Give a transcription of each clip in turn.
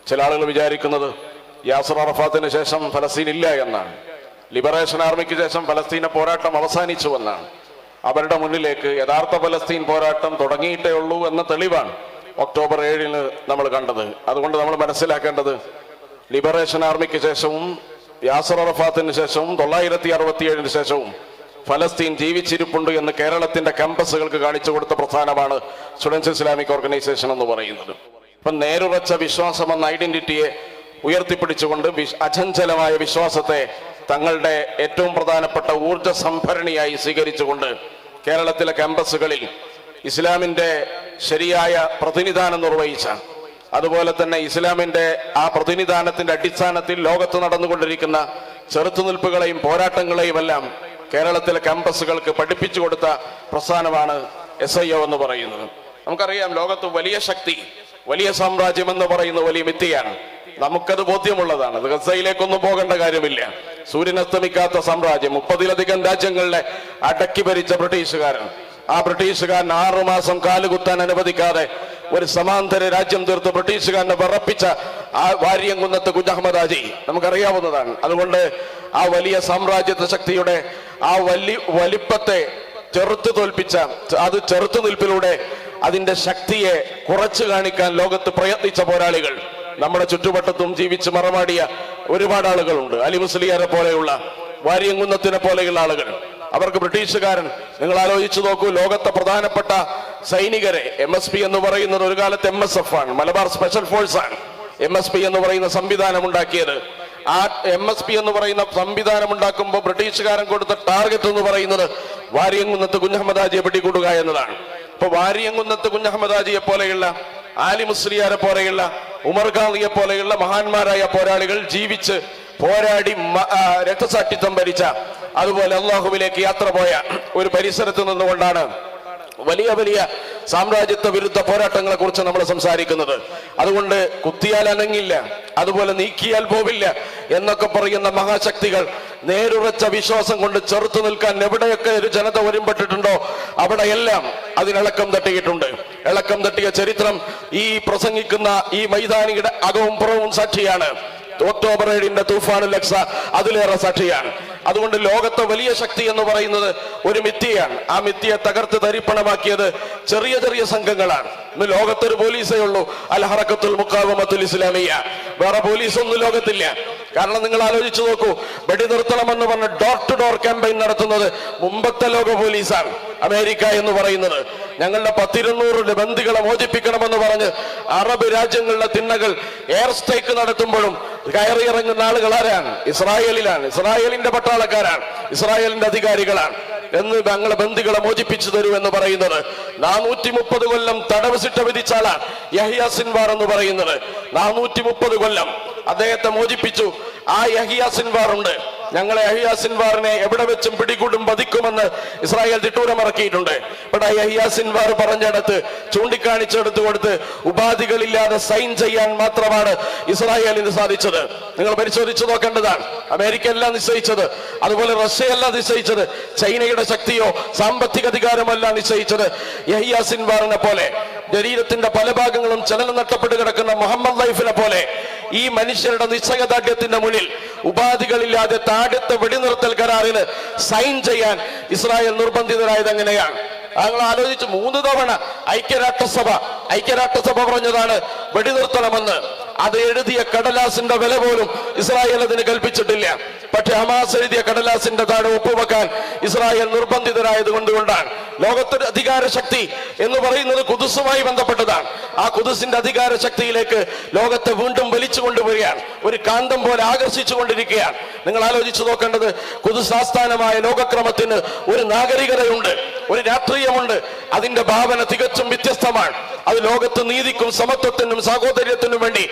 ചില ആളുകൾ വിചാരിക്കുന്നത് യാസർ അറഫാത്തിന് ശേഷം ഫലസ്തീൻ ഇല്ല എന്നാണ്. ലിബറേഷൻ ആർമിക്ക് ശേഷം ഫലസ്തീനെ പോരാട്ടം അവസാനിച്ചു എന്നാണ്. അവരുടെ മുന്നിലേക്ക് യഥാർത്ഥ ഫലസ്തീൻ പോരാട്ടം തുടങ്ങിയിട്ടേ ഉള്ളൂ എന്ന തെളിവാണ് ഒക്ടോബർ 7 നമ്മൾ കണ്ടത്. അതുകൊണ്ട് നമ്മൾ മനസ്സിലാക്കേണ്ടത് ലിബറേഷൻ ആർമിക്ക് ശേഷവും യാസർ അറഫാത്തിന് ശേഷവും 967 ശേഷവും ഫലസ്തീൻ ജീവിച്ചിരിപ്പുണ്ട് എന്ന് കേരളത്തിന്റെ ക്യാമ്പസുകൾക്ക് കാണിച്ചു കൊടുത്ത പ്രസ്ഥാനമാണ് സ്റ്റുഡൻസ് ഇസ്ലാമിക് ഓർഗനൈസേഷൻ എന്ന് പറയുന്നത്. ഇപ്പം നേരുറച്ച വിശ്വാസം എന്ന ഐഡന്റിറ്റിയെ ഉയർത്തിപ്പിടിച്ചുകൊണ്ട് അചഞ്ചലമായ വിശ്വാസത്തെ തങ്ങളുടെ ഏറ്റവും പ്രധാനപ്പെട്ട ഊർജ സംഭരണിയായി സ്വീകരിച്ചുകൊണ്ട് കേരളത്തിലെ ക്യാമ്പസുകളിൽ ഇസ്ലാമിന്റെ ശരിയായ പ്രതിനിധാനം നിർവഹിച്ച, അതുപോലെ തന്നെ ഇസ്ലാമിന്റെ ആ പ്രതിനിധാനത്തിന്റെ അടിസ്ഥാനത്തിൽ ലോകത്ത് നടന്നുകൊണ്ടിരിക്കുന്ന ചെറുത്തുനിൽപ്പുകളെയും പോരാട്ടങ്ങളെയും എല്ലാം കേരളത്തിലെ ക്യാമ്പസുകൾക്ക് പഠിപ്പിച്ചു കൊടുത്ത പ്രസ്ഥാനമാണ് SIO എന്ന് പറയുന്നത്. നമുക്കറിയാം, ലോകത്ത് വലിയ ശക്തി, വലിയ സാമ്രാജ്യം എന്ന് പറയുന്ന വലിയ മിഥ്യയാണ്. നമുക്കത് ബോധ്യമുള്ളതാണ്. ഗസയിലേക്കൊന്നും പോകേണ്ട കാര്യമില്ല. സൂര്യൻ അസ്തമിക്കാത്ത സാമ്രാജ്യം, 30-ലധികം രാജ്യങ്ങളിലെ അടക്കി ഭരിച്ച ബ്രിട്ടീഷുകാരൻ. ആ ബ്രിട്ടീഷുകാരൻ 6 മാസം കാലുകുത്താൻ അനുവദിക്കാതെ ഒരു സമാന്തര രാജ്യം തീർത്ത് ബ്രിട്ടീഷുകാരനെ വിറപ്പിച്ച ആ വാര്യംകുന്നത്ത് കുഞ്ഞഹമ്മദ് ഹാജി നമുക്കറിയാവുന്നതാണ്. അതുകൊണ്ട് ആ വലിയ സാമ്രാജ്യത്വ ശക്തിയുടെ ആ വലിപ്പത്തെ ചെറുത്തു തോൽപ്പിച്ച, അത് ചെറുത്തുനിൽപ്പിലൂടെ അതിന്റെ ശക്തിയെ കുറച്ചു കാണിക്കാൻ ലോകത്ത് പ്രയത്നിച്ച പോരാളികൾ നമ്മുടെ ചുറ്റുവട്ടത്തും ജീവിച്ച് മറമാടിയ ഒരുപാട് ആളുകളുണ്ട്. അലി മുസ്ലിയാരെ പോലെയുള്ള, വാര്യംകുന്നത്തിനെ പോലെയുള്ള ആളുകൾ. അവർക്ക് ബ്രിട്ടീഷുകാരൻ, നിങ്ങൾ ആലോചിച്ചു നോക്കൂ, ലോകത്തെ പ്രധാനപ്പെട്ട സൈനികരെ, MSP എന്ന് പറയുന്നത് ഒരു കാലത്ത് MSF ആണ്, മലബാർ സ്പെഷ്യൽ ഫോഴ്സ് ആണ്. MSP എന്ന് പറയുന്ന സംവിധാനം ഉണ്ടാക്കിയത്. ആ MSP എന്ന് പറയുന്ന സംവിധാനം ഉണ്ടാക്കുമ്പോൾ ബ്രിട്ടീഷുകാരൻ കൊടുത്ത ടാർഗറ്റ് എന്ന് പറയുന്നത് വാര്യംകുന്നത്ത് കുഞ്ഞഹമ്മദ് ഹാജിയെ പിടികൂടുക എന്നതാണ്. ഇപ്പൊ വാര്യംകുന്നത്ത് കുഞ്ഞഹമ്മദ് ഹാജിയെ പോലെയുള്ള, ആലി മുസ്ലിയാരെ പോലെയുള്ള, ഉമർ ഖാദിയെ പോലെയുള്ള മഹാന്മാരായ പോരാളികൾ ജീവിച്ച് പോരാടി രക്തസാക്ഷിത്വം ഭരിച്ച, അതുപോലെ അള്ളാഹുവിലേക്ക് യാത്ര പോയ ഒരു പരിസരത്ത് നിന്നുകൊണ്ടാണ് വലിയ വലിയ സാമ്രാജ്യത്വ വിരുദ്ധ പോരാട്ടങ്ങളെ കുറിച്ച് നമ്മൾ സംസാരിക്കുന്നത്. അതുകൊണ്ട് കുത്തിയാൽ അനങ്ങില്ല, അതുപോലെ നീക്കിയാൽ പോവില്ല എന്നൊക്കെ പറയുന്ന മഹാശക്തികൾ നേരുറച്ച വിശ്വാസം കൊണ്ട് ചെറുത്തു നിൽക്കാൻ എവിടെയൊക്കെ ഒരു ജനത ഒരുമ്പെട്ടിട്ടുണ്ടോ അവിടെയെല്ലാം അതിനിളക്കം തട്ടിയിട്ടുണ്ട്. ഇളക്കം തട്ടിയ ചരിത്രം ഈ പ്രസംഗിക്കുന്ന ഈ മൈതാനിയുടെ അകവും പുറവും സാക്ഷിയാണ്. ഒക്ടോബർ 7 തൂഫാനുൽ അഖ്സ അതിലേറെ സാക്ഷിയാണ്. അതുകൊണ്ട് ലോകത്തെ വലിയ ശക്തി എന്ന് പറയുന്നത് ഒരു മിഥ്യയാണ്. ആ മിഥ്യയെ തകർത്ത് തരിപ്പണമാക്കിയത് ചെറിയ ചെറിയ സംഘങ്ങളാണ്. ഇന്ന് ലോകത്തൊരു പോലീസേ ഉള്ളൂ, അൽ ഹറക്കത്തുൽ മുഖാവമത്തുൽ ഇസ്ലാമിയ്യ. വേറെ പോലീസൊന്നും ലോകത്തില്ല. കാരണം നിങ്ങൾ ആലോചിച്ചു നോക്കൂ, വെടിനിർത്തണമെന്ന് പറഞ്ഞ് ഡോർ ടു ഡോർ ക്യാമ്പയിൻ നടത്തുന്നത് മുമ്പത്തെ ലോക പോലീസാണ്, അമേരിക്ക എന്ന് പറയുന്നത്. ഞങ്ങളുടെ 10-200 ബന്ദികളെ മോചിപ്പിക്കണമെന്ന് പറഞ്ഞ് അറബ് രാജ്യങ്ങളിലെ തിണ്ണകൾ എയർ സ്ട്രൈക്ക് നടത്തുമ്പോഴും കയറി ഇറങ്ങുന്ന ആളുകൾ ആരാണ്? ഇസ്രായേലിലാണ്. ഇസ്രായേലിന്റെ പട്ടാളക്കാരാണ്, ഇസ്രായേലിന്റെ അധികാരികളാണ്. എന്ന് ഞങ്ങളെ ബന്ദികളെ മോചിപ്പിച്ചു തരൂ എന്ന് പറയുന്നത്. 430 കൊല്ലം തടവ് ശിക്ഷ വിധിച്ച ആളാണ് യഹ്യ സിൻവാർ എന്ന് പറയുന്നത്. 430 കൊല്ലം അദ്ദേഹത്തെ മോചിപ്പിച്ചു. ആ യഹ്യ സിൻവാർ ഉണ്ട്. ഞങ്ങളെ യഹ്യ സിൻവാറിനെ എവിടെ വെച്ചും പിടികൂടും വധിക്കുമെന്ന് ഇസ്രായേൽ തിട്ടൂരം ഇറക്കിയിട്ടുണ്ട്. ഇവിടെ യഹ്യ സിൻവാർ പറഞ്ഞെടുത്ത് ചൂണ്ടിക്കാണിച്ചെടുത്ത് കൊടുത്ത് ഉപാധികളില്ലാതെ സൈൻ ചെയ്യാൻ മാത്രമാണ് ഇസ്രായേലിന് സാധിച്ചത്. നിങ്ങൾ പരിശോധിച്ചു നോക്കേണ്ടതാണ്. അമേരിക്ക അല്ല നിശ്ചയിച്ചത്, അതുപോലെ റഷ്യയല്ല നിശ്ചയിച്ചത്, ചൈനയുടെ ശക്തിയോ സാമ്പത്തിക അധികാരമല്ല നിശ്ചയിച്ചത്. യഹ്യ സിൻവാറിനെ പോലെ ശരീരത്തിന്റെ പല ഭാഗങ്ങളും ചലനം നഷ്ടപ്പെട്ട് കിടക്കുന്ന മുഹമ്മദ് ലൈഫിനെ പോലെ ഈ മനുഷ്യരുടെ നിശ്ചയദാർഢ്യത്തിന്റെ മുന്നിൽ ഉപാധികളില്ലാതെ താഴത്തെ വെടിനിർത്തൽ കരാറിന് സൈൻ ചെയ്യാൻ ഇസ്രായേൽ നിർബന്ധിതരായത് എങ്ങനെയാണ്? ഞങ്ങൾ ആലോചിച്ച് 3 തവണ ഐക്യരാഷ്ട്രസഭ പറഞ്ഞതാണ് വെടിനിർത്തണമെന്ന്. അത് എഴുതിയ കടലാസിന്റെ വില പോലും ഇസ്രായേൽ അതിന് കൽപ്പിച്ചിട്ടില്ല. പക്ഷെ ഹമാസ് എഴുതിയ കടലാസിന്റെ താഴെ ഒപ്പുവെക്കാൻ ഇസ്രായേൽ നിർബന്ധിതരായത് കൊണ്ടാണ്. ലോകത്തൊരു അധികാര ശക്തി എന്ന് പറയുന്നത് ഖുദ്സുമായി ബന്ധപ്പെട്ടതാണ്. ആ ഖുദ്സിന്റെ അധികാര ശക്തിയിലേക്ക് ലോകത്തെ വീണ്ടും വലിച്ചു കൊണ്ടുവരികയാണ്, ഒരു കാന്തം പോലെ ആകർഷിച്ചു കൊണ്ടിരിക്കുകയാണ്. നിങ്ങൾ ആലോചിച്ചു നോക്കേണ്ടത്, ഖുദ്സ് ആസ്ഥാനമായ ലോകക്രമത്തിന് ഒരു നാഗരികതയുണ്ട്, ഒരു രാഷ്ട്രീയമുണ്ട്. അതിന്റെ ഭാവന തികച്ചും വ്യത്യസ്തമാണ്. അത് ലോകത്ത് നീതിക്കും സമത്വത്തിനും സഹോദര്യത്തിനും വേണ്ടി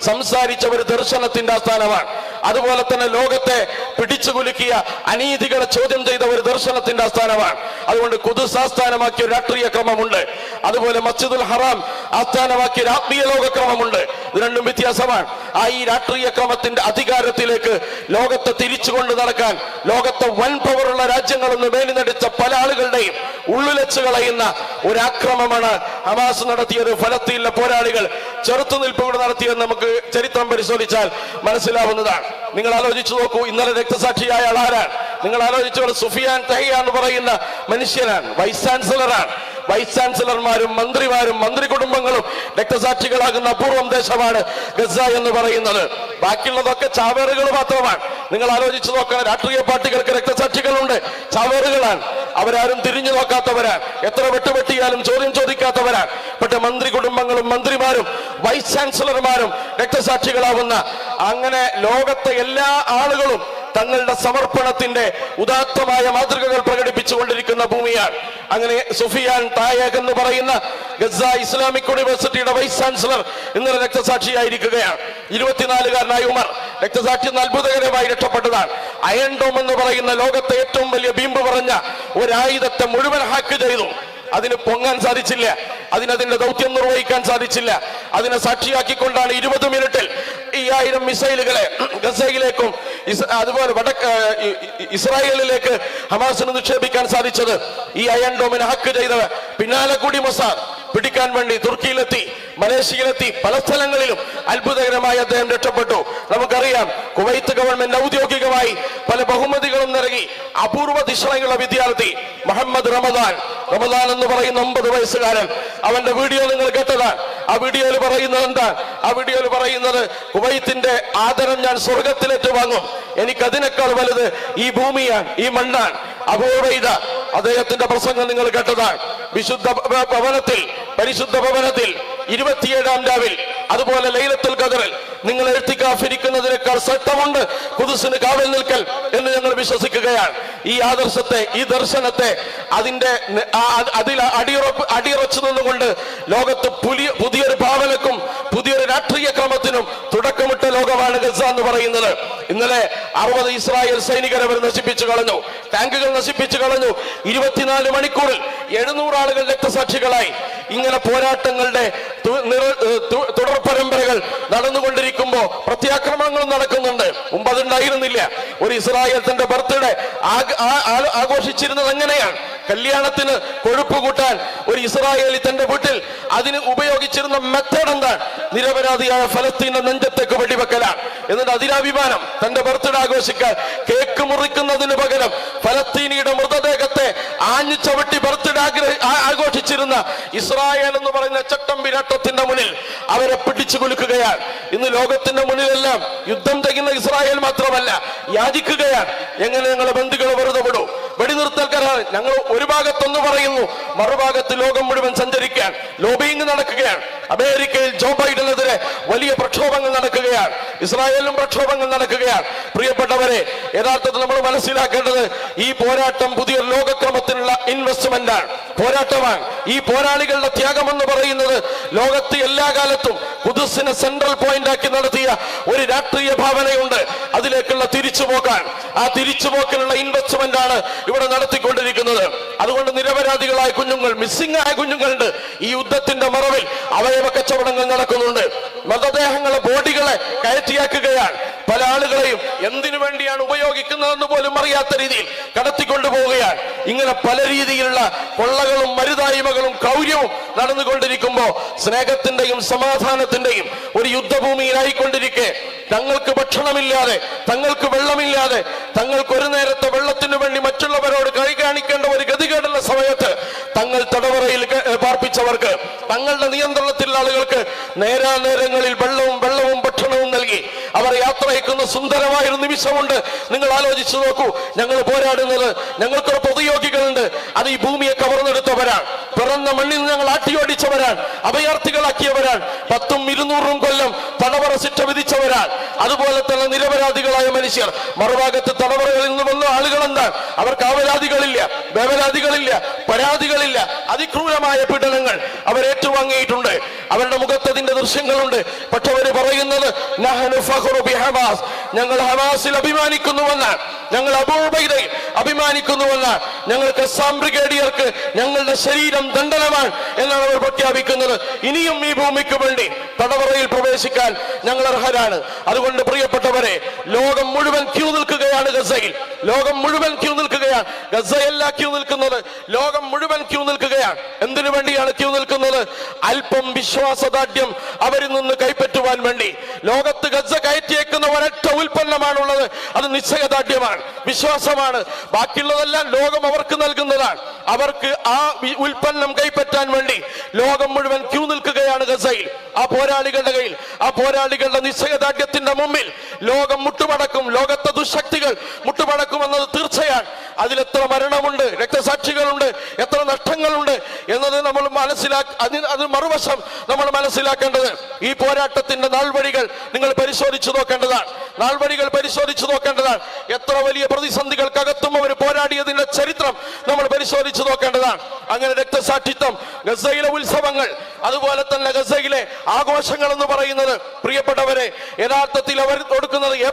സംസാരിച്ച ഒരു ദർശനത്തിന്റെ ആസ്ഥാനമാണ്. അതുപോലെ തന്നെ ലോകത്തെ പിടിച്ചുകുലുക്കിയ അനീതികളെ ചോദ്യം ചെയ്ത ഒരു ദർശനത്തിന്റെ ആസ്ഥാനമാണ്. അതുകൊണ്ട് ഖുദ്സ് ആസ്ഥാനമാക്കിയ ഒരു രാഷ്ട്രീയ ക്രമമുണ്ട്, അതുപോലെ മസ്ജിദുൽ ഹറാം ആസ്ഥാനമാക്കിയ ആത്മീയ ലോകക്രമമുണ്ട്. ഇത് രണ്ടും വ്യത്യാസമാണ്. ആ ഈ രാഷ്ട്രീയ ക്രമത്തിന്റെ അധികാരത്തിലേക്ക് ലോകത്തെ തിരിച്ചുകൊണ്ട് നടക്കാൻ ലോകത്തെ വൻ പവറുള്ള രാജ്യങ്ങളൊന്ന് മേലിനടിച്ച പല ആളുകളുടെയും ഉള്ളിലച്ച് കളയുന്ന ഒരു ആക്രമണമാണ് ഹമാസ് നടത്തിയത്. ഫലസ്തീനിലെ പോരാളികൾ ചെറുത്തുനിൽപ്പ് കൂടെ നടത്തിയെന്ന് നമുക്ക് ചരിത്രം പരിശോധിച്ചാൽ മനസ്സിലാവുന്നതാണ്. നിങ്ങൾ ആലോചിച്ചു നോക്കൂ, ഇന്നലെ രക്തസാക്ഷിയായ ആളാരാണ്? നിങ്ങൾ ആലോചിച്ചോളൂ. സുഫിയാൻ തഹിയ എന്ന് പറയുന്ന മനുഷ്യനാണ്, വൈസ് ചാൻസലറാണ്. വൈസ് ചാൻസലർമാരും മന്ത്രിമാരും മന്ത്രി കുടുംബങ്ങളും രക്തസാക്ഷികളാകുന്ന അപൂർവം ദേശമാണ് ഗസ എന്ന് പറയുന്നത്. ബാക്കിയുള്ളതൊക്കെ ചാവേറുകൾ മാത്രമാണ്. നിങ്ങൾ ആലോചിച്ചു നോക്കണം, രാഷ്ട്രീയ പാർട്ടികൾക്ക് രക്തസാക്ഷികളുണ്ട്, ചാവേറുകളാണ്. അവരാരും തിരിഞ്ഞു നോക്കാത്തവരാണ്, എത്ര വെട്ടുപെട്ടിയാലും ചോദ്യം ചോദിക്കാത്തവരാണ്. പക്ഷെ മന്ത്രി കുടുംബങ്ങളും മന്ത്രിമാരും വൈസ് ചാൻസലർമാരും രക്തസാക്ഷികളാവുന്ന, അങ്ങനെ ലോകത്തെ എല്ലാ ആളുകളും തങ്ങളുടെ സമർപ്പണത്തിന്റെ ഉദാത്തമായ മാതൃകകൾ പ്രകടിപ്പിച്ചുകൊണ്ടിരിക്കുന്ന ഭൂമിയാണ്. അങ്ങനെ സുഫിയാൻ തായക് എന്ന് പറയുന്ന ഗസ ഇസ്ലാമിക് യൂണിവേഴ്സിറ്റിയുടെ വൈസ് ചാൻസലർ ഇന്നലെ രക്തസാക്ഷിയായിരിക്കുകയാണ്. 24-കാരനായ ഉമർ രക്തസാക്ഷി അത്ഭുതകരമായി രക്ഷപ്പെട്ടതാണ്. അയൺ ഡോം എന്ന് പറയുന്ന ലോകത്തെ ഏറ്റവും വലിയ ബീംബ് പറഞ്ഞ ഒരായുധത്തെ മുഴുവൻ ഹാക്ക് ചെയ്തു. അതിന് പൊങ്ങാൻ സാധിച്ചില്ല, അതിന്റെ ദൗത്യം നിർവഹിക്കാൻ സാധിച്ചില്ല. അതിനെ സാക്ഷിയാക്കിക്കൊണ്ടാണ് 20 മിനിറ്റിൽ 5000 മിസൈലുകളെ ഗസയിലേക്കും അതുപോലെ ഇസ്രായേലിലേക്ക് ഹമാസിന് നിക്ഷേപിക്കാൻ സാധിച്ചത്. ഈ അയൺ ഡോമിനെ ഹാക്ക് ചെയ്തത് പിന്നാലെ കൂടി മൊസാദ് പിടിക്കാൻ വേണ്ടി തുർക്കിയിലെത്തി, മലേഷ്യയിലെത്തി, പല സ്ഥലങ്ങളിലും അത്ഭുതകരമായി അദ്ദേഹം രക്ഷപ്പെട്ടു. നമുക്കറിയാം, കുവൈത്ത് ഗവൺമെന്റ് ഔദ്യോഗികമായി പല ബഹുമതികളും നൽകി അപൂർവ ദിശയുള്ള വിദ്യാർത്ഥി മുഹമ്മദ് റമദാൻ എന്ന് പറയുന്ന 9 വയസ്സുകാരൻ. അവന്റെ വീഡിയോ നിങ്ങൾ കേട്ടതാണ്. ആ വീഡിയോയിൽ പറയുന്നത് എന്താ? ആ വീഡിയോയിൽ പറയുന്നത്, കുവൈത്തിന്റെ ആദരം ഞാൻ സ്വർഗത്തിലേറ്റ് വാങ്ങും, എനിക്കതിനേക്കാൾ വലുത് ഈ ഭൂമിയാണ്, ഈ മണ്ണാണ്. അബൂബൈദ അദ്ദേഹത്തിന്റെ പ്രസംഗം നിങ്ങൾ കേട്ടതാണ്. വിശുദ്ധ ഭവനത്തിൽ, പരിശുദ്ധ ഭവനത്തിൽ 27-ാം രാവിൽ, അതുപോലെ ലൈലത്തുൽ ഖദറിൽ നിങ്ങൾ എഴുത്തിക്കാഫിരിക്കുന്നതിനേക്കാൾ ശ്രദ്ധമുണ്ട് ഖുദ്സിന് കാവൽ നിൽക്കൽ എന്ന് ഞങ്ങൾ വിശ്വസിക്കുകയാണ്. ഈ ആദർശത്തെ, ഈ ദർശനത്തെ അതിൽ അടിയുറച്ചു നിന്നുകൊണ്ട് ലോകത്ത് പുതിയൊരു ഭാവനക്കും പുതിയൊരു രാഷ്ട്രീയ ക്രമത്തിനും തുടക്കമിട്ട ലോകമാണ് ഗസ എന്ന് പറയുന്നത്. ഇന്നലെ 60 ഇസ്രായേൽ സൈനികരെ അവർ നശിപ്പിച്ചു കളഞ്ഞു, ടാങ്കുകൾ നശിപ്പിച്ചു കളഞ്ഞു. 24 മണിക്കൂറിൽ 700 ആളുകൾ രക്തസാക്ഷികളായി. ഇങ്ങനെ പോരാട്ടങ്ങളുടെ തുടർ പരമ്പരകൾ നടന്നുകൊണ്ടിരിക്കുമ്പോ പ്രത്യാക്രമണങ്ങളും നടക്കുന്നുണ്ട്. മുമ്പ് അതുണ്ടായിരുന്നില്ല. ഒരു ഇസ്രായേൽ തന്റെ ബർത്ത്ഡേ ആഘോഷിച്ചിരുന്നത് എങ്ങനെയാണ്? കല്യാണത്തിന് കൊഴുപ്പ് കൂട്ടാൻ ഒരു ഇസ്രായേലി തന്റെ വീട്ടിൽ അതിന് ഉപയോഗിച്ചിരുന്ന മെത്തേഡ് എന്താണ്? നിരപരാധിയായ ഫലസ്തീന്റെ നെഞ്ചത്തേക്ക് വെടിവെക്കലാണ്. എന്നിട്ട് അതിരാഭിമാനം തന്റെ ബർത്ത്ഡേ ആഘോഷിക്കാൻ കേക്ക് മുറിക്കുന്നതിന് പകരം ഫലസ്തീനിയുടെ മൃതദേഹത്തെ ആഞ്ഞു ചവിട്ടി ബർത്ത്ഡേ ആഘോഷിച്ചിരുന്ന ഇസ്രായേൽ എന്ന് പറയുന്ന ചട്ടമ്പിരാട്ടത്തിന്റെ മുന്നിൽ അവരെ പിടിച്ചു കുലുക്കുകയാണ്. ഇന്ന് ലോകത്തിന്റെ മുന്നിലെല്ലാം യുദ്ധം ചെയ്യുന്ന ഇസ്രായേൽ മാത്രമല്ല, യാചിക്കുകയാണ്, എങ്ങനെ ഞങ്ങളെ ബന്ധുക്കളെ വെറുതെ വിടൂ, വെടിനിർത്തൽ കരാർ. ഞങ്ങൾ ഒരു ഭാഗത്തൊന്ന് പറയുന്നു, മറുഭാഗത്ത് ലോകം മുഴുവൻ സഞ്ചരിക്കാൻ ലോബിയിങ് നടക്കുകയാണ്. അമേരിക്കയിൽ ജോ ബൈഡനെതിരെ വലിയ പ്രക്ഷോഭങ്ങൾ നടക്കുകയാണ്, ഇസ്രായേലിലും പ്രക്ഷോഭങ്ങൾ നടക്കുകയാണ്. പ്രിയപ്പെട്ടവരെ, യഥാർത്ഥത്തിൽ നമ്മൾ മനസ്സിലാക്കേണ്ടത് ഈ പോരാട്ടം പുതിയൊരു ലോകക്രമത്തിനുള്ള ഇൻവെസ്റ്റ്മെന്റ് ആണ്, പോരാട്ടമാണ്. ഈ പോരാളികളുടെ ത്യാഗം എന്ന് പറയുന്നത് ലോകത്ത് എല്ലാ കാലത്തും ഖുദ്സിനെ സെൻട്രൽ പോയിന്റ് ആക്കി നടത്തിയ ഒരു രാഷ്ട്രീയ ഭാവനയുണ്ട്. അതിലേക്കുള്ള തിരിച്ചുപോക്കാൻ, ആ തിരിച്ചുപോക്കിനുള്ള ഇൻവെസ്റ്റ്മെന്റ് ആണ് ഇവിടെ നടത്തിക്കൊണ്ടിരിക്കുന്നത്. അതുകൊണ്ട് നിരപരാധികളായ കുഞ്ഞുങ്ങൾ, മിസ്സിംഗ് ആയ കുഞ്ഞുങ്ങളുണ്ട്. ഈ യുദ്ധത്തിന്റെ മറവിൽ അവയവ കച്ചവടങ്ങൾ നടക്കുന്നുണ്ട്. മൃതദേഹങ്ങളെ, ബോഡികളെ കയറ്റിയാക്കുകയാണ്. പല ആളുകളെയും എന്തിനു വേണ്ടിയാണ് ഉപയോഗിക്കുന്നതെന്ന് പോലും അറിയാത്ത രീതിയിൽ കടത്തിക്കൊണ്ടുപോവുകയാണ്. ഇങ്ങനെ പല രീതിയിലുള്ള കൊള്ളകളും മരുതായ്മകളും ക്രൗര്യവും നടന്നുകൊണ്ടിരിക്കുമ്പോ സ്നേഹത്തിന്റെയും സമാധാനത്തിന്റെയും ഒരു യുദ്ധഭൂമിയിലായിക്കൊണ്ടിരിക്കെ തങ്ങൾക്ക് ഭക്ഷണമില്ലാതെ, തങ്ങൾക്ക് വെള്ളമില്ലാതെ, തങ്ങൾക്ക് ഒരു നേരത്തെ വെള്ളത്തിനു വേണ്ടി മറ്റുള്ളവരോട് കൈ കാണിക്കേണ്ട ഒരു ഗതികേടുള്ള സമയത്ത് തങ്ങൾ തടവറയിൽ പാർപ്പിച്ചവർക്ക്, തങ്ങളുടെ നിയന്ത്രണത്തിലുള്ള ആളുകൾക്ക് നേരാനേരങ്ങളിൽ വെള്ളവും ഭക്ഷണവും നൽകി അവർ യാത്രയക്കുന്ന സുന്ദരമായൊരു നിമിഷമുണ്ട്. നിങ്ങൾ ആലോചിച്ചു നോക്കൂ. ഞങ്ങൾ പോരാടുന്നത്, ഞങ്ങൾക്കൊരു പൊതുയോഗികളുണ്ട്, അത് ഈ ഭൂമിയെ കവർന്നെടുത്തവരാണ്, പിറന്ന മണ്ണിൽ ഞങ്ങൾ ആട്ടിയോടിച്ചവരാണ്, അഭയാർത്ഥികളാക്കിയവരാണ്, 10ഉം 200ഉം കൊല്ലം തടവറ ശിക്ഷ വിധിച്ചവരാണ്. അതുപോലെ തന്നെ നിരപരാധികളായ മനുഷ്യർ. മറുഭാഗത്ത് തടവറകളിൽ നിന്ന് വന്ന ആളുകൾ എന്താണ്? അവർക്ക് അവരാധികളില്ല, വേവലാധികളില്ല, പരാതികളില്ല. അതിക്രൂരമായ പീഡനങ്ങൾ അവർ ഏറ്റുവാങ്ങിയിട്ടുണ്ട്. അവരുടെ മുഖത്തതിന്റെ ദൃശ്യങ്ങളുണ്ട്. പക്ഷെ അവർ പറയുന്നത് ഞങ്ങൾ ഹമാസിൽ അഭിമാനിക്കുന്നുവെന്നാണ്, ഞങ്ങൾ അബൂബൈദയിൽ അഭിമാനിക്കുന്നുവെന്നാണ്, ഞങ്ങൾ ഖസ്സാം ബ്രിഗേഡിയർക്ക് ഞങ്ങളുടെ ശരീരം ദണ്ഡനമാണ് എന്നാണ് അവർ പ്രഖ്യാപിക്കുന്നത്. ഇനിയും ഈ ഭൂമിക്ക് വേണ്ടി തടവറയിൽ പ്രവേശിക്കാൻ ഞങ്ങൾ അർഹരാണ്. അതുകൊണ്ട് പ്രിയപ്പെട്ടവരെ, ലോകം മുഴുവൻ ക്യൂ നിൽക്കുകയാണ് ഗസയിൽ. ലോകം മുഴുവൻ ക്യൂ നിൽക്കുകയാണ്. ഗസയല്ല ക്യൂ നിൽക്കുന്നത്, ലോകം മുഴുവൻ ക്യൂ നിൽക്കുകയാണ്. എന്തിനു വേണ്ടിയാണ് ക്യൂ നിൽക്കുന്നത്? അല്പം വിശ്വാസദാർഢ്യം അവരിൽ നിന്ന് കൈപ്പറ്റുവാൻ വേണ്ടി. ലോകത്ത് ഗസ കയറ്റിയേക്കുന്ന ഒരൊറ്റ ഉൽപ്പന്നമാണുള്ളത്, അത് നിശ്ചയദാർഢ്യമാണ്, വിശ്വാസമാണ്. ബാക്കിയുള്ളതെല്ലാം ലോകം അവർക്ക് നൽകുന്നതാണ്. അവർക്ക് ആ ഉൽപ്പന്നം കൈപ്പറ്റാൻ വേണ്ടി ലോകം മുഴുവൻ ക്യൂ നിൽക്കുകയാണ് ഗസയിൽ. ആ പോരാളികളുടെ കയ്യിൽ, ആ പോരാളികളുടെ നിശ്ചയദാർഢ്യത്തിന്റെ മുമ്പിൽ ലോകം മുട്ടുമടക്കും. ലോകത്തെ ദുശക്തികൾ മുട്ടുമടക്കുമെന്നത് തീർച്ചയാണ്. അതിലെത്ര മരണമുണ്ട്, രക്തസാക്ഷികളുണ്ട്, എത്ര നഷ്ടങ്ങളുണ്ട് എന്നത് നമ്മൾ അത് മറുവശം നമ്മൾ മനസ്സിലാക്കേണ്ടത്. ഈ പോരാട്ടത്തിന്റെ നാൾവഴികൾ നിങ്ങൾ പരിശോധിച്ചു നോക്കേണ്ടതാണ്. നാൾവഴികൾ പരിശോധിച്ചു നോക്കേണ്ടതാണ്. എത്ര വലിയ പ്രതിസന്ധികൾക്കകത്തും അവർ പോരാടിയതിന്റെ ചരിത്രം നമ്മൾ പരിശോധിച്ചു നോക്കേണ്ടതാണ്. അങ്ങനെ രക്തസാക്ഷിത്വം, ഗസയിലെ ഉത്സവങ്ങൾ, അതുപോലെ തന്നെ ഗസയിലെ ആഘോഷങ്ങൾ എന്ന് പറയുന്നത്, പ്രിയപ്പെട്ടവരെ, യഥാർത്ഥത്തിൽ അവർ കൊടുക്കുന്നത് A+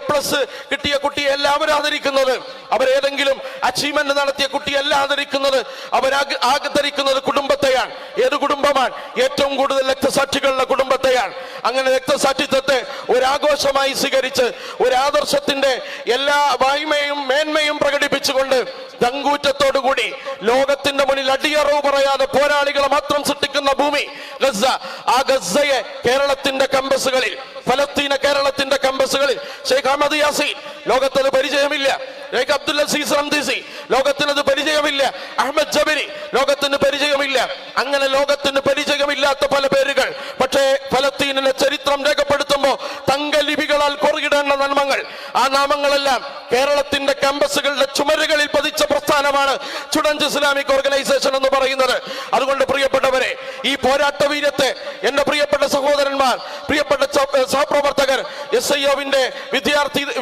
കിട്ടിയ കുട്ടിയെ എല്ലാവരും ആദരിക്കുന്നത്, അവരേതെങ്കിലും അച്ചീവ്മെന്റ് നടത്തിയ കുട്ടിയല്ല ആദരിക്കുന്നത്, ആദരിക്കുന്നത് കുടുംബത്തെയാണ്. ഏത് കുടുംബമാണ്? ഏറ്റവും കൂടുതൽ രക്തസാക്ഷികളുടെ കുടുംബത്തെയാണ്. അങ്ങനെ രക്തസാക്ഷിത്വത്തെ ഒരാഘോഷമായി സ്വീകരിച്ച് ഒരു ആദർശത്തിന്റെ എല്ലാ വായ്മയും മേന്മയും പ്രകടിപ്പിച്ചുകൊണ്ട് ദങ്കൂറ്റത്തോടുകൂടി ലോകത്തിന്റെ മുന്നിൽ അടിയറവ് പറയാതെ പോരാളികളെ മാത്രം സൃഷ്ടിക്കുന്ന ഭൂമി ഗസ. ആ ഗസയെ കേരളത്തിന്റെ കമ്പസുകളിൽ, ഫലസ്തീന കേരളത്തിന്റെ കമ്പസുകളിൽ ഷെയ്ഖ് അഹമ്മദ് യാസീൻ ലോകത്തിന് പരിചയമില്ല, ഷെയ്ഖ് അബ്ദുൽ അസീസ് റംദീസി ലോകത്തിനത് പരിചയമില്ല, അഹമ്മദ് ജബരി ലോകത്തിന് പരിചയമില്ല. അങ്ങനെ ലോകത്തിന് പരിചയമില്ലാത്ത പല പേരുകൾ. പക്ഷേ ഫലസ്തീനിലെ ചരിത്രം രേഖപ്പെടുത്തുമ്പോൾ തങ്കലിപികളാൽ കൊറിയിടേണ്ട നാമങ്ങൾ, ആ നാമങ്ങളെല്ലാം കേരളത്തിന്റെ ക്യാമ്പസുകളുടെ ചുമരുകളിൽ പതിച്ച പ്രസ്ഥാനമാണ് സ്റ്റുഡന്റ് ഇസ്ലാമിക് ഓർഗനൈസേഷൻ എന്ന് പറയുന്നത്. അതുകൊണ്ട് പ്രിയപ്പെട്ടവരെ, ഈ പോരാട്ട വീര്യത്തെ എന്റെ പ്രിയപ്പെട്ട സഹോദരന്മാർ, പ്രിയപ്പെട്ട സഹപ്രവർത്തകർ, SIO-വിന്റെ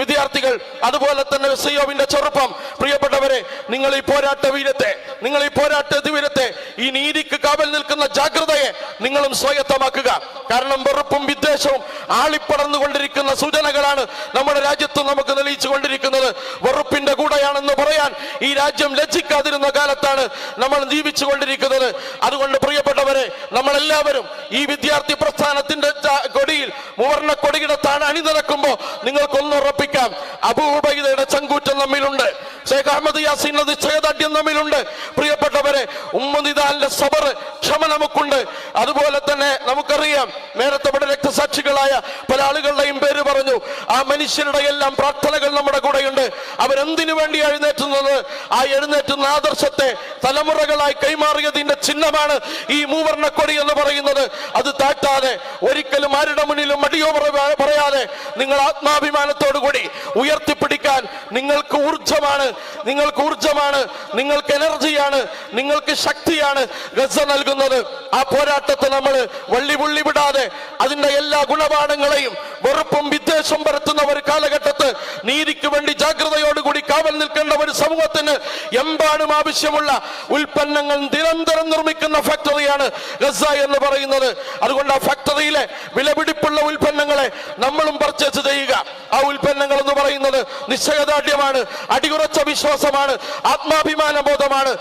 വിദ്യാർത്ഥികൾ, അതുപോലെ തന്നെ SIO-വിന്റെ ചെറുപ്പം, പ്രിയപ്പെട്ടവരെ, നിങ്ങൾ ഈ പോരാട്ട വീര്യത്തെ, നിങ്ങൾ ഈ പോരാട്ട വീര്യത്തെ, ഈ നീതിക്ക് കാവൽ നിൽക്കുന്ന ജാഗ്രതയെ നിങ്ങളും സ്വായത്തമാക്കുക. കാരണം വെറുപ്പും വിദ്വേഷവും ആളിപ്പടർന്നുകൊണ്ടിരിക്കുന്ന സൂചനകളാണ് നമ്മുടെ രാജ്യത്ത് നമുക്ക് തെളിയിച്ചു കൊണ്ടിരിക്കുന്നത്. വെറുപ്പിന്റെ കൂടെയാണെന്ന് പറയാൻ ഈ രാജ്യം ലജ്ജിക്കാതിരുന്ന കാലത്താണ് നമ്മൾ ജീവിച്ചു കൊണ്ടിരിക്കുന്നത്. അതുകൊണ്ട് പ്രിയപ്പെട്ടവരെ, നമ്മളെല്ലാവരും ഈ വിദ്യാർത്ഥി പ്രസ്ഥാനത്തിന്റെ കൊടിയിൽ, മൂവർണ്ണ കൊടിയുടെ താഴെ അണിനിരക്കുമ്പോൾ നിങ്ങൾക്കൊന്നുറപ്പിക്കാം, അബൂ ഉബൈദയുടെ ചങ്കൂറ്റം നമ്മിലുണ്ട്, ഷെയ്ഖ് അഹമ്മദ് യാസീന്റെ നിശ്ചയദാർഢ്യം നമ്മിലുണ്ട്. പ്രിയപ്പെട്ടവരെ, ഉമ്മദിദാന്റെ സബർ, ക്ഷമ നമുക്കുണ്ട്. അതുപോലെ തന്നെ നമുക്കറിയാം, നേരത്തെ ഇവിടെ രക്തസാക്ഷികളായ പല ആളുകളുടെയും പേര് പറഞ്ഞു. ആ മനുഷ്യരുടെ എല്ലാം പ്രാർത്ഥനകൾ നമ്മുടെ കൂടെയുണ്ട്. അവരെന്തിനു വേണ്ടി എഴുന്നേറ്റുന്നത്? ആ എഴുന്നേറ്റുന്ന ആദർശത്തെ തലമുറകളായി കൈമാറിയതിന്റെ ചിഹ്നമാണ് ഈ മൂവർണ്ണക്കൊടി എന്ന് പറയുന്നത്. അത് താഴ്ത്താതെ, ഒരിക്കലും ആരുടെ മുന്നിലും മടിയോ പറയാതെ, നിങ്ങൾ ആത്മാഭിമാനത്തോടു കൂടി ഉയർത്തിപ്പിടിക്കാൻ നിങ്ങൾക്ക് ഊർജമാണ്, നിങ്ങൾക്ക് എനർജിയാണ്, നിങ്ങൾക്ക് ശക്തിയാണ് ഗസ നൽകുന്നത്. ആ പോരാട്ടത്തെ നമ്മൾ വള്ളിപുള്ളി വിടാതെ അതിന്റെ എല്ലാ ഗുണപാഠങ്ങളെയും, വെറുപ്പും വിദ്വേഷം പരത്തുന്ന ഒരു കാലഘട്ടത്ത് നീതിക്ക് വേണ്ടി ജാഗ്രതയോടുകൂടി കാവൽ നിൽക്കേണ്ട ഒരു സമൂഹത്തിന് എമ്പാടും ആവശ്യമുള്ള ഉൽപ്പന്നങ്ങൾ നിരന്തരം നിർമ്മിക്കുന്ന ഫാക്ടറിയാണ് ഗസ എന്ന് പറയുന്നത്. അതുകൊണ്ട് ആ ഫാക്ടറിയിലെ വിലപിടിപ്പുള്ള ഉൽപ്പന്നങ്ങളെ നമ്മളും പർച്ചേസ് ചെയ്യുക. ആ ഉൽപ്പന്നങ്ങൾ എന്ന് പറയുന്നത് നിശ്ചയദാർഢ്യമാണ്, അടിയുറച്ച വിശ്വാസമാണ്, ആത്മാഭിമാന ബോധമാണ്.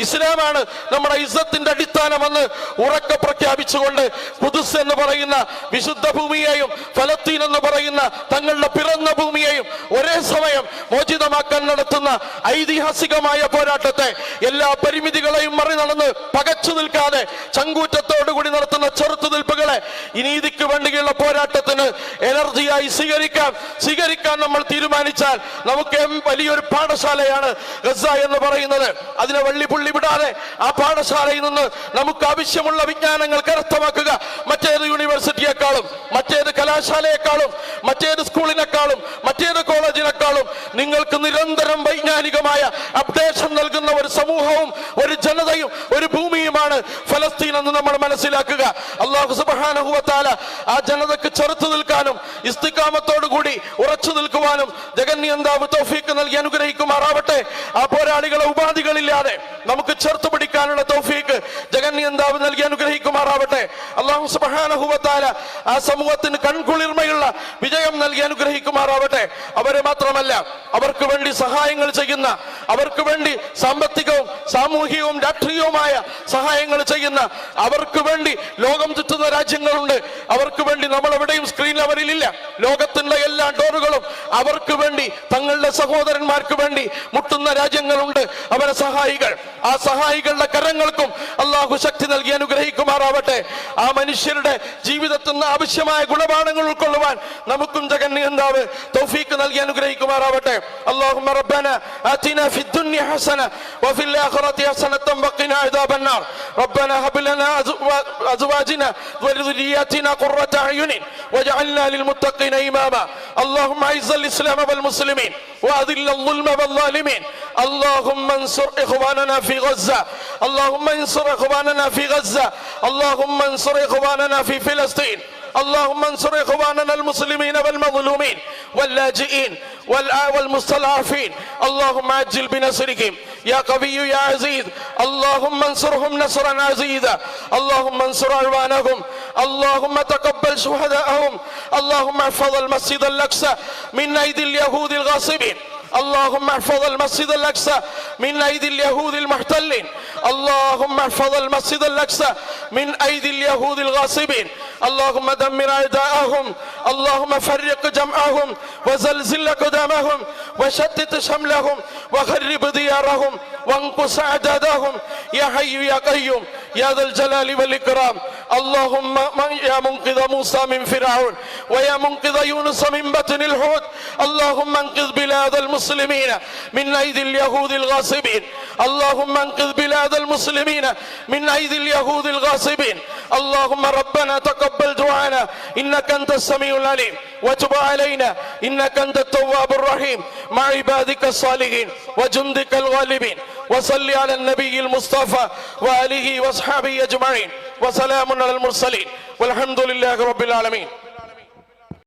ഇസ്ലാമാണ് നമ്മുടെ ഇസ്സത്തിന്റെ അടിസ്ഥാനമെന്ന് ഉറക്കെ പ്രഖ്യാപിച്ചുകൊണ്ട് ഖുദ്സ് എന്ന് പറയുന്ന വിശുദ്ധ ഭൂമിയെയും ഫലസ്തീൻ എന്ന് പറയുന്ന തങ്ങളുടെ പിറന്ന ഭൂമിയെയും ഒരേ സമയം മോചിതമാക്കാൻ നടത്തുന്ന ഐതിഹാസികമായ പോരാട്ടത്തെ എല്ലാ പരിമിതികളെയും മറികടന്ന് പകച്ചു നിൽക്കാതെ ചങ്കൂറ്റത്തോടുകൂടി നടത്തുന്ന ചെറുത്തുനിൽപ്പുകളെ ഈ നീതിക്ക് വേണ്ടിയുള്ള പോരാട്ടത്തിന് എനർജിയായി സ്വീകരിക്കാൻ നമ്മൾ തീരുമാനിച്ചാൽ നമുക്ക് വലിയൊരു പാഠശാലയാണ് ഗസ എന്ന് പറയുന്നത്. അതിനെ വള്ളിപുള്ളി വിടാതെ ആ പാഠശാലയിൽ നിന്ന് നമുക്ക് ആവശ്യമുള്ള വിജ്ഞാനങ്ങൾ കരസ്ഥമാക്കുക. മറ്റേത് യൂണിവേഴ്സിറ്റിയെക്കാളും, മറ്റേത് കലാശാലയെക്കാളും, മറ്റേത് സ്കൂളിനെക്കാളും, മറ്റേത് കോളേജിനെക്കാളും നിങ്ങൾക്ക് നിരന്തരം വൈജ്ഞാനികമായ അപ്ഡേഷൻ നൽകുന്ന ഒരു സമൂഹവും ഒരു ജനതയും ഒരു ഭൂമിയുമാണ് ഫലസ്തീൻ എന്ന് നമ്മൾ മനസ്സിലാക്കുക. അല്ലാഹു സുബ്ഹാനഹു വ തആല ആ ജനതയ്ക്ക് ചെറുത്തു നിൽക്കാനും ഇസ്തിഖാമത്തോടുകൂടി ഉറച്ചു നിൽക്കുവാനും ജഗന്നിയന്താവ് തൗഫീഖ് നൽകി അനുഗ്രഹിക്കുമാറാവട്ടെ. ആ പോരാളികളെ ഉപാധികളില്ലാതെ നമുക്ക് ചേർത്ത് പിടിക്കാനുള്ള തൗഫീഖ് ജഗന്നിയന്താവ് നൽകി അനുഗ്രഹിക്കുമാറാവട്ടെ. അല്ലാഹു സുബ്ഹാനഹു വ തആല ആ സമൂഹത്തിന് കൺകുളിർമയുള്ള വിജയം നൽകി അനുഗ്രഹിക്കുമാറാവട്ടെ. അവരെ മാത്രമല്ല, മാത്രമല്ല അവർക്ക് വേണ്ടി സഹായങ്ങൾ ചെയ്യുന്ന, അവർക്ക് വേണ്ടി സാമ്പത്തികവും സാമൂഹികവും രാഷ്ട്രീയവുമായ സഹായങ്ങൾ ചെയ്യുന്ന, അവർക്ക് വേണ്ടി ലോകം ചുറ്റുന്ന രാജ്യങ്ങളുണ്ട്. അവർക്ക് വേണ്ടി നമ്മൾ എവിടെയും സ്ക്രീൻ ലെവലിലില്ല. ലോകത്തിന്റെ എല്ലാ ഡോറുകളും അവർക്ക് വേണ്ടി, തങ്ങളുടെ സഹോദരന്മാർക്ക് വേണ്ടി മുട്ടുന്ന രാജ്യങ്ങളുണ്ട്. അവരെ സഹായികൾ, ആ സഹായികളുടെ കരങ്ങൾക്കും അള്ളാഹു ശക്തി നൽകി അനുഗ്രഹിക്കുമാറാവട്ടെ. ആ മനുഷ്യരുടെ ജീവിതത്തിൽ നിന്ന് ആവശ്യമായ ഗുണപാഠങ്ങൾ ഉൾക്കൊള്ളുവാൻ നമുക്കും ജഗന്നിയന്താവ് തൗഫീഖ് നൽകി അനുഗ്രഹിക്കുമാറാവട്ടെ. اللهم ربنا آتنا في الدنيا حسنة وفي الآخرة حسنة وقنا عذاب النار. ربنا هب لنا أزواجنا وذرياتنا قرة أعين واجعلنا للمتقين إماما. اللهم أعز الإسلام والمسلمين وأذل الظلم والظالمين. اللهم انصر إخواننا في غزة. اللهم انصر إخواننا في غزة. اللهم انصر إخواننا في فلسطين. اللهم انصر إخواننا المسلمين والمظلومين واللاجئين والمستضعفين. اللهم عجل بنصرهم يا قوي يا عزيز. اللهم انصرهم نصرا عزيزا. اللهم انصر أعوانهم. اللهم تقبل شهداءهم. اللهم احفظ المسجد الأقصى من أيدي اليهود الغاصبين. اللهم احفظ المسجد الأقصى من أيدي اليهود المحتلين. اللهم احفظ المسجد الأقصى من أيدي اليهود الغاصبين. اللهم دمر أعداءهم. اللهم فرق جمعهم وزلزل قدامهم وشتت شملهم وخرب ديارهم وانقص أعدادهم يا حي يا قيوم يا ذا الجلال والإكرام. اللهم يا منقذ موسى من فرعون ويا منقذ يونس من بطن الحوت. اللهم انقذ بلاد المسلمين من أيدي اليهود الغاصبين. اللهم انقذ بلاد المسلمين من أيدي اليهود الغاصبين. اللهم ربنا تقبل دعانا إنك أنت السميع العليم وتب علينا إنك أنت التواب الرحيم مع عبادك الصالحين وجندك الغالبين. وصل على النبي المصطفى وآله وأصحابه أجمعين وسلام على المرسلين والحمد لله رب العالمين.